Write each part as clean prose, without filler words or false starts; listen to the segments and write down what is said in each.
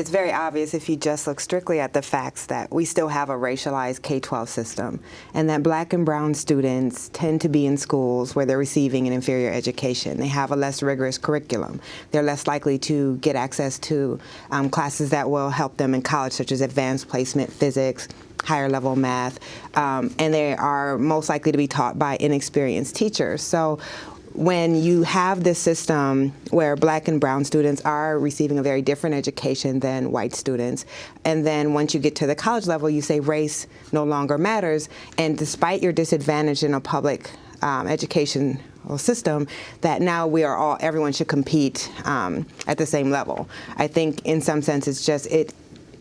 it's very obvious if you just look strictly at the facts that we still have a racialized K-12 system, and that black and brown students tend to be in schools where they're receiving an inferior education. They have a less rigorous curriculum. They're less likely to get access to classes that will help them in college, such as advanced placement, physics, higher level math, and they are most likely to be taught by inexperienced teachers. So when you have this system where black and brown students are receiving a very different education than white students, and then once you get to the college level, you say race no longer matters, and despite your disadvantage in a public education system, that now everyone should compete at the same level. I think in some sense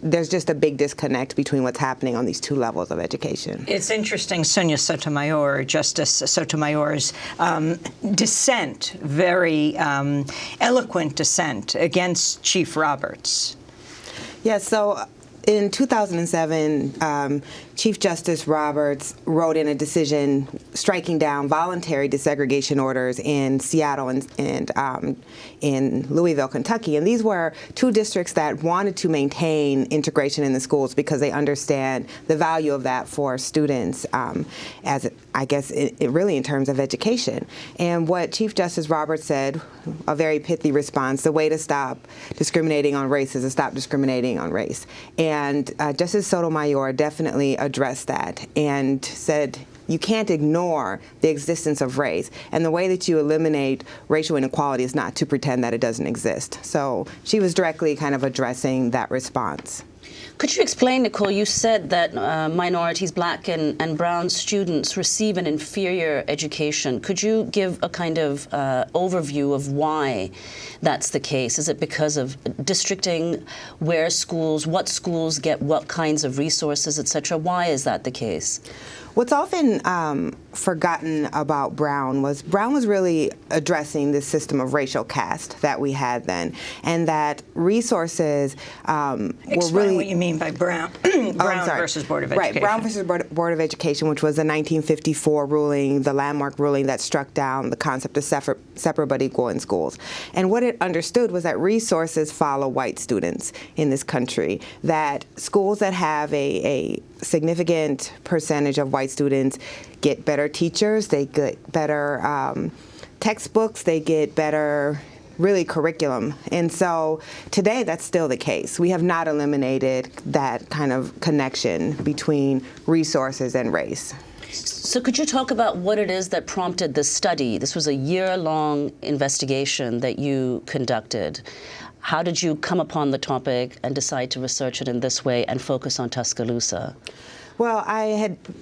there's just a big disconnect between what's happening on these two levels of education. It's interesting, Justice Sotomayor's dissent, very eloquent dissent against Chief Roberts. Yeah, so in 2007, Chief Justice Roberts wrote in a decision striking down voluntary desegregation orders in Seattle and in Louisville, Kentucky. And these were two districts that wanted to maintain integration in the schools because they understand the value of that for students, really in terms of education. And what Chief Justice Roberts said, a very pithy response, the way to stop discriminating on race is to stop discriminating on race. And Justice Sotomayor definitely addressed that and said you can't ignore the existence of race. And the way that you eliminate racial inequality is not to pretend that it doesn't exist. So she was directly kind of addressing that response. Could you explain, Nicole, you said that minorities, black and brown students receive an inferior education. Could you give a kind of overview of why that's the case? Is it because of districting, what schools get what kinds of resources, et cetera? Why is that the case? What's often forgotten about Brown was really addressing this system of racial caste that we had then, and that resources were really— what you mean by Brown. Brown versus Board of Education. Right, Brown versus Board of Education, which was a 1954 ruling, the landmark ruling that struck down the concept of separate but equal in schools. And what it understood was that resources follow white students in this country, that schools that have a significant percentage of white students get better teachers, they get better textbooks, they get better really curriculum. And so today that's still the case. We have not eliminated that kind of connection between resources and race. So could you talk about what it is that prompted this study? This was a year-long investigation that you conducted. How did you come upon the topic and decide to research it in this way and focus on Tuscaloosa? Well,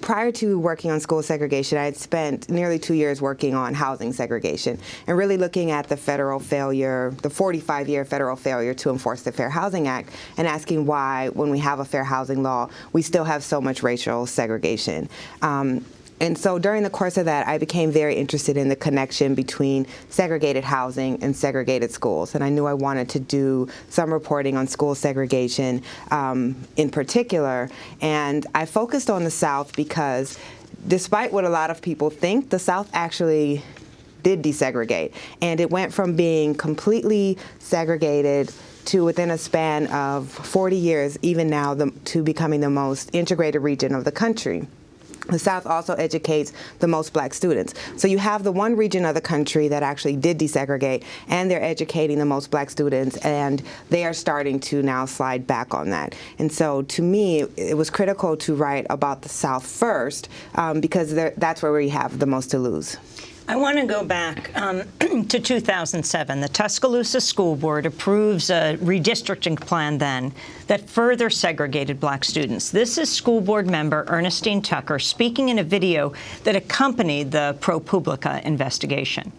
prior to working on school segregation, I had spent nearly 2 years working on housing segregation and really looking at the federal failure, the 45-year federal failure to enforce the Fair Housing Act, and asking why, when we have a fair housing law, we still have so much racial segregation. And so during the course of that, I became very interested in the connection between segregated housing and segregated schools. And I knew I wanted to do some reporting on school segregation in particular. And I focused on the South because despite what a lot of people think, the South actually did desegregate. And it went from being completely segregated to, within a span of 40 years, even now, to becoming the most integrated region of the country. The South also educates the most black students. So you have the one region of the country that actually did desegregate, and they're educating the most black students, and they are starting to now slide back on that. And so to me, it was critical to write about the South first, because that's where we have the most to lose. I want to go back to 2007. The Tuscaloosa School Board approves a redistricting plan then that further segregated black students. This is school board member Ernestine Tucker speaking in a video that accompanied the ProPublica investigation.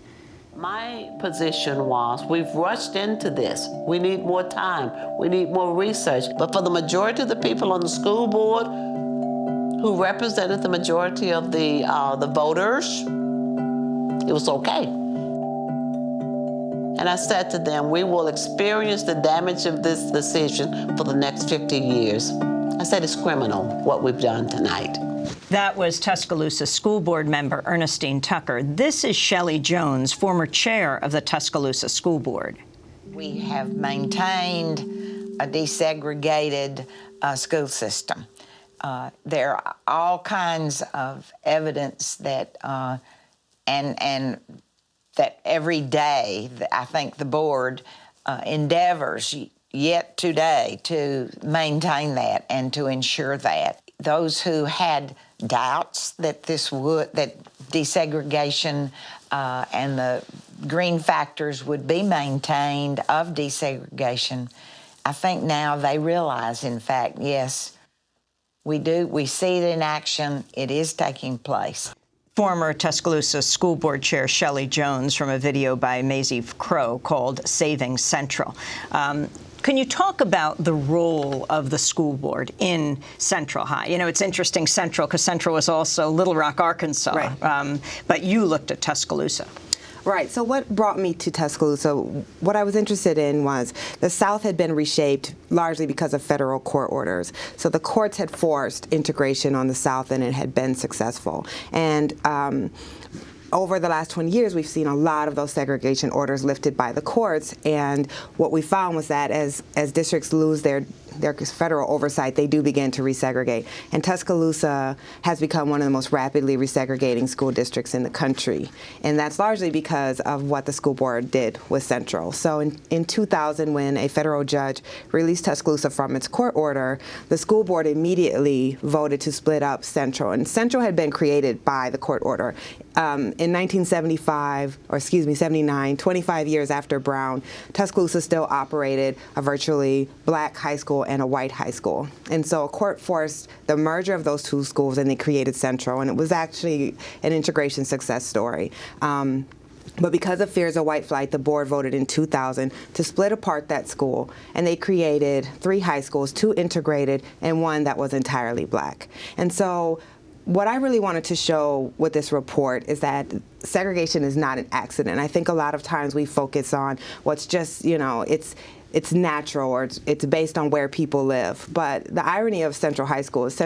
My position was, we've rushed into this. We need more time. We need more research. But for the majority of the people on the school board who represented the majority of the voters, it was okay. And I said to them, we will experience the damage of this decision for the next 50 years. I said it's criminal what we've done tonight. That was Tuscaloosa School Board member Ernestine Tucker. This is Shelley Jones, former chair of the Tuscaloosa School Board. We have maintained a desegregated school system. There are all kinds of evidence that, and that every day, I think the board endeavors yet today to maintain that and to ensure that. Those who had doubts that that desegregation and the green factors would be maintained of desegregation, I think now they realize, in fact, yes, we do. We see it in action. It is taking place. Former Tuscaloosa School Board Chair Shelley Jones from a video by Maisie Crow called Saving Central. Can you talk about the role of the school board in Central High? You know, it's interesting, Central, because Central was also Little Rock, Arkansas, right. But you looked at Tuscaloosa. Right. So what brought me to Tuscaloosa, what I was interested in was the South had been reshaped largely because of federal court orders. So the courts had forced integration on the South, and it had been successful. And over the last 20 years, we've seen a lot of those segregation orders lifted by the courts, and what we found was that as districts lose their federal oversight, they do begin to resegregate. And Tuscaloosa has become one of the most rapidly resegregating school districts in the country, and that's largely because of what the school board did with Central. So in 2000, when a federal judge released Tuscaloosa from its court order, the school board immediately voted to split up Central, and Central had been created by the court order. In 1979, 25 years after Brown, Tuscaloosa still operated a virtually black high school and a white high school. And so a court forced the merger of those two schools, and they created Central, and it was actually an integration success story. But because of fears of white flight, the board voted in 2000 to split apart that school, and they created 3 high schools, 2 integrated and 1 that was entirely black. And so what I really wanted to show with this report is that segregation is not an accident. I think a lot of times we focus on what's just, you know, it's natural, or it's based on where people live. But the irony of Central High School is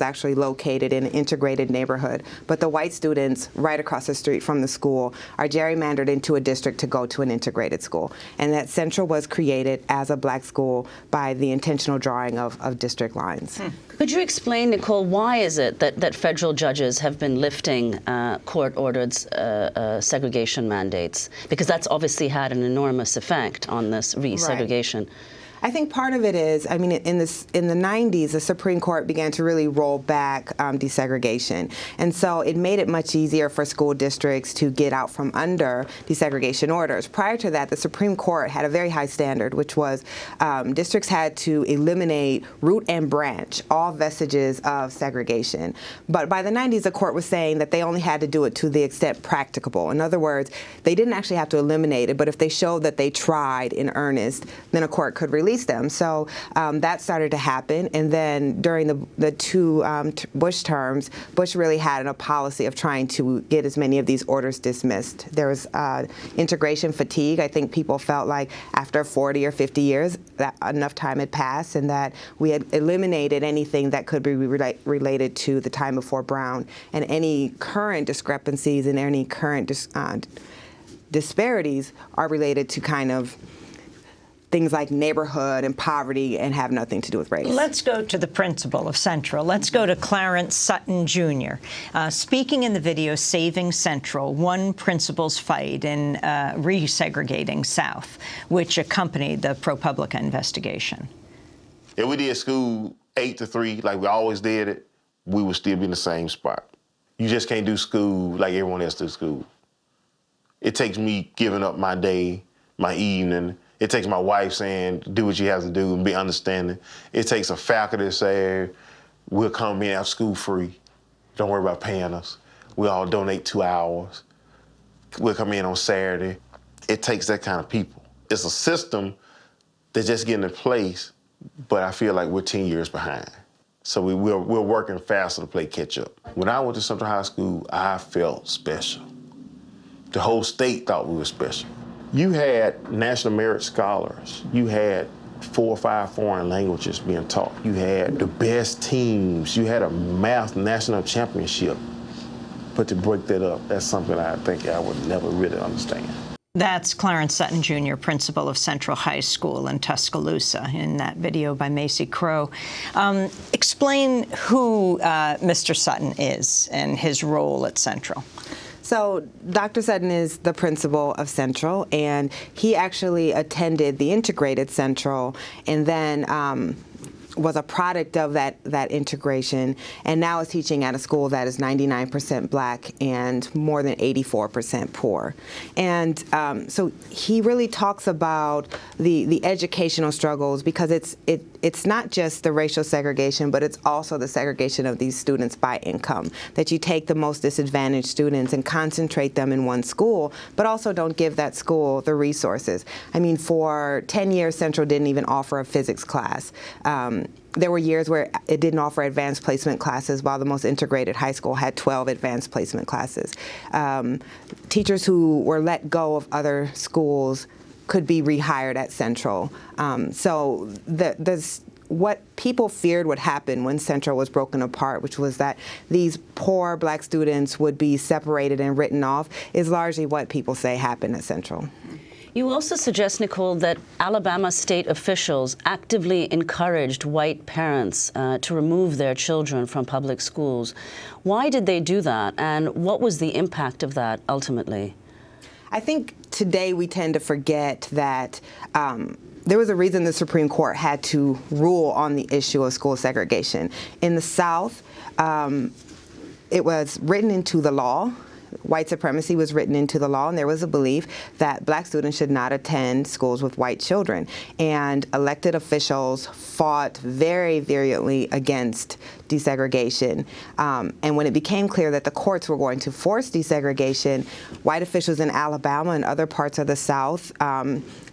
actually located in an integrated neighborhood, but the white students right across the street from the school are gerrymandered into a district to go to an integrated school. And that Central was created as a black school by the intentional drawing of district lines. Could you explain, Nicole, why is it that federal judges have been lifting court-ordered segregation mandates? Because that's obviously had an enormous effect on this resegregation. I think part of it is, I mean, in the 90s, the Supreme Court began to really roll back desegregation. And so it made it much easier for school districts to get out from under desegregation orders. Prior to that, the Supreme Court had a very high standard, which was districts had to eliminate root and branch, all vestiges of segregation. But by the 90s, the court was saying that they only had to do it to the extent practicable. In other words, they didn't actually have to eliminate it, but if they showed that they tried in earnest, then a court could release them. So that started to happen, and then during the 2 Bush terms, Bush really had a policy of trying to get as many of these orders dismissed. There was integration fatigue. I think people felt like after 40 or 50 years that enough time had passed, and that we had eliminated anything that could be related to the time before Brown, and any current discrepancies and any current disparities are related to kind of things like neighborhood and poverty and have nothing to do with race. Let's go to the principal of Central. Let's go to Clarence Sutton, Jr. Speaking in the video, Saving Central, one principal's fight in resegregating South, which accompanied the ProPublica investigation. If we did school 8 to 3, like we always did it, we would still be in the same spot. You just can't do school like everyone else does school. It takes me giving up my day, my evening. It takes my wife saying, do what you have to do and be understanding. It takes a faculty to say, we'll come in after school free. Don't worry about paying us. We all donate 2 hours. We'll come in on Saturday. It takes that kind of people. It's a system that's just getting in place, but I feel like we're 10 years behind. So we're working faster to play catch up. When I went to Central High School, I felt special. The whole state thought we were special. You had national merit scholars. You had 4 or 5 foreign languages being taught. You had the best teams. You had a math national championship. But to break that up, that's something I think I would never really understand. That's Clarence Sutton Jr., principal of Central High School in Tuscaloosa, in that video by Macy Crow. Explain who Mr. Sutton is and his role at Central. So Dr. Sutton is the principal of Central, and he actually attended the integrated Central and then was a product of that integration, and now is teaching at a school that is 99% black and more than 84% poor. And so he really talks about the educational struggles, because it's not just the racial segregation, but it's also the segregation of these students by income, that you take the most disadvantaged students and concentrate them in one school, but also don't give that school the resources. I mean, for 10 years, Central didn't even offer a physics class. There were years where it didn't offer advanced placement classes, while the most integrated high school had 12 advanced placement classes. Teachers who were let go of other schools could be rehired at Central. So what people feared would happen when Central was broken apart, which was that these poor black students would be separated and written off, is largely what people say happened at Central. You also suggest, Nicole, that Alabama state officials actively encouraged white parents to remove their children from public schools. Why did they do that, and what was the impact of that ultimately? I think today we tend to forget that there was a reason the Supreme Court had to rule on the issue of school segregation. In the South, it was written into the law. White supremacy was written into the law, and there was a belief that black students should not attend schools with white children. And elected officials fought very virulently against desegregation. And when it became clear that the courts were going to force desegregation, white officials in Alabama and other parts of the South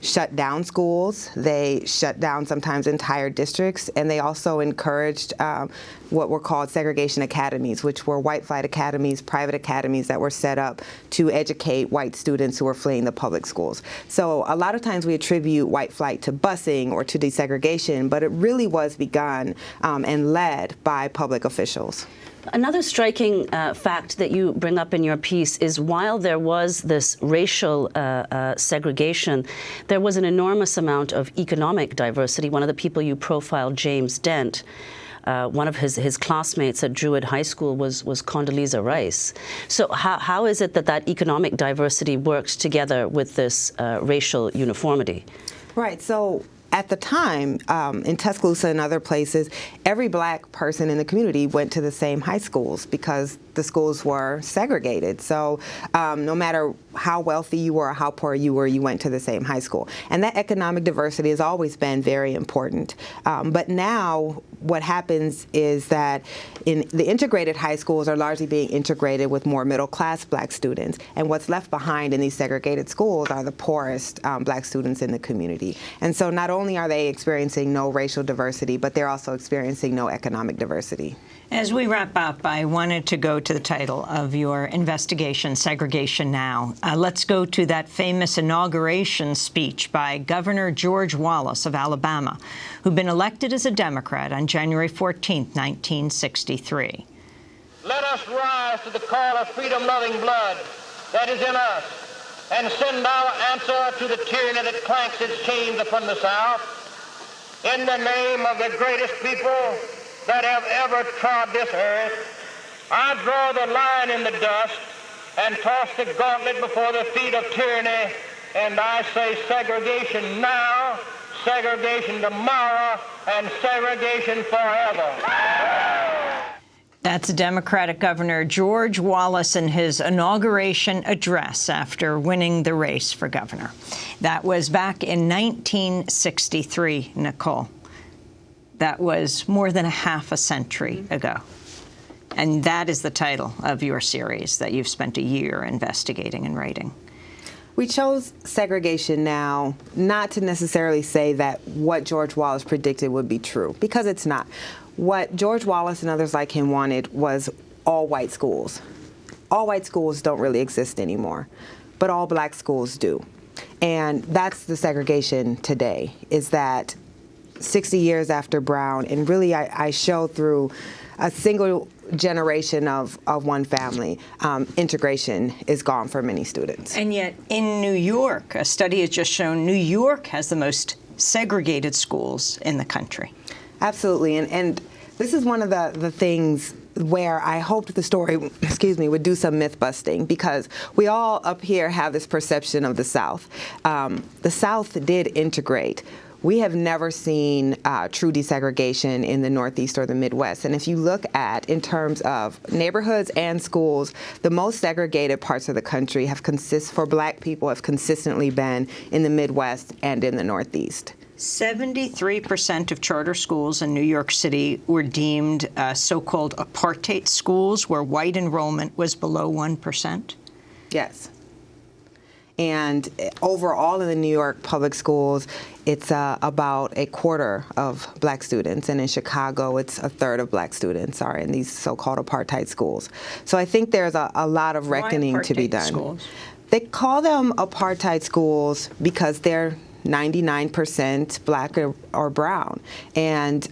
shut down schools. They shut down sometimes entire districts, and they also encouraged what were called segregation academies, which were white flight academies, private academies that were set up to educate white students who were fleeing the public schools. So a lot of times we attribute white flight to busing or to desegregation, but it really was begun and led by public officials. Another striking fact that you bring up in your piece is, while there was this racial segregation, there was an enormous amount of economic diversity. One of the people you profiled, James Dent, one of his classmates at Druid High School was Condoleezza Rice. So how is it that that economic diversity worked together with this racial uniformity? Right. So at the time, in Tuscaloosa and other places, every black person in the community went to the same high schools because the schools were segregated. So no matter how wealthy you were or how poor you were, you went to the same high school. And that economic diversity has always been very important. But now what happens is that in the integrated high schools are largely being integrated with more middle-class black students. And what's left behind in these segregated schools are the poorest black students in the community. And so not only are they experiencing no racial diversity, but they're also experiencing no economic diversity. As we wrap up, I wanted to go to the title of your investigation, Segregation Now. Let's go to that famous inauguration speech by Governor George Wallace of Alabama, who'd been elected as a Democrat on January 14, 1963. Let us rise to the call of freedom-loving blood that is in us, and send our answer to the tyranny that clanks its chains upon the South. In the name of the greatest people that have ever trod this earth, I draw the line in the dust and toss the gauntlet before the feet of tyranny, and I say segregation now, segregation tomorrow, and segregation forever. That's Democratic Governor George Wallace in his inauguration address after winning the race for governor. That was back in 1963, Nicole. That was more than a half a century ago. And that is the title of your series that you've spent a year investigating and writing. We chose Segregation Now not to necessarily say that what George Wallace predicted would be true, because it's not. What George Wallace and others like him wanted was all white schools. All white schools don't really exist anymore, but all black schools do. And that's the segregation today, is that 60 years after Brown, and really I show through a single generation of one family, integration is gone for many students. And yet in New York, a study has just shown New York has the most segregated schools in the country. Absolutely, and this is one of the things where I hoped the story, would do some myth busting, because we all up here have this perception of the South. The South did integrate. We have never seen true desegregation in the Northeast or the Midwest. And if you look at, in terms of neighborhoods and schools, the most segregated parts of the country for Black people have consistently been in the Midwest and in the Northeast. 73% of charter schools in New York City were deemed so-called apartheid schools, where white enrollment was below 1%. Yes. And overall in the New York public schools, it's about a quarter of Black students. And in Chicago, it's a third of Black students are in these so-called apartheid schools. So I think there's a lot of reckoning to be done. Schools? They call them apartheid schools because they're 99% Black or brown. And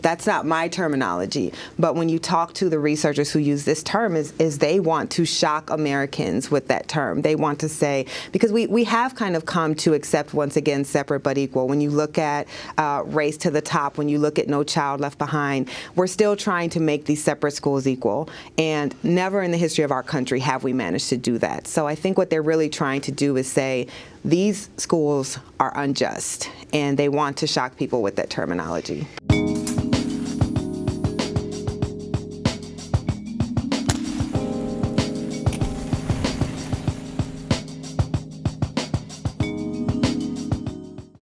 that's not my terminology. But when you talk to the researchers who use this term, is they want to shock Americans with that term. They want to say, because we have kind of come to accept, once again, separate but equal. When you look at Race to the Top, when you look at No Child Left Behind, we're still trying to make these separate schools equal. And never in the history of our country have we managed to do that. So I think what they're really trying to do is say, these schools are unjust, and they want to shock people with that terminology.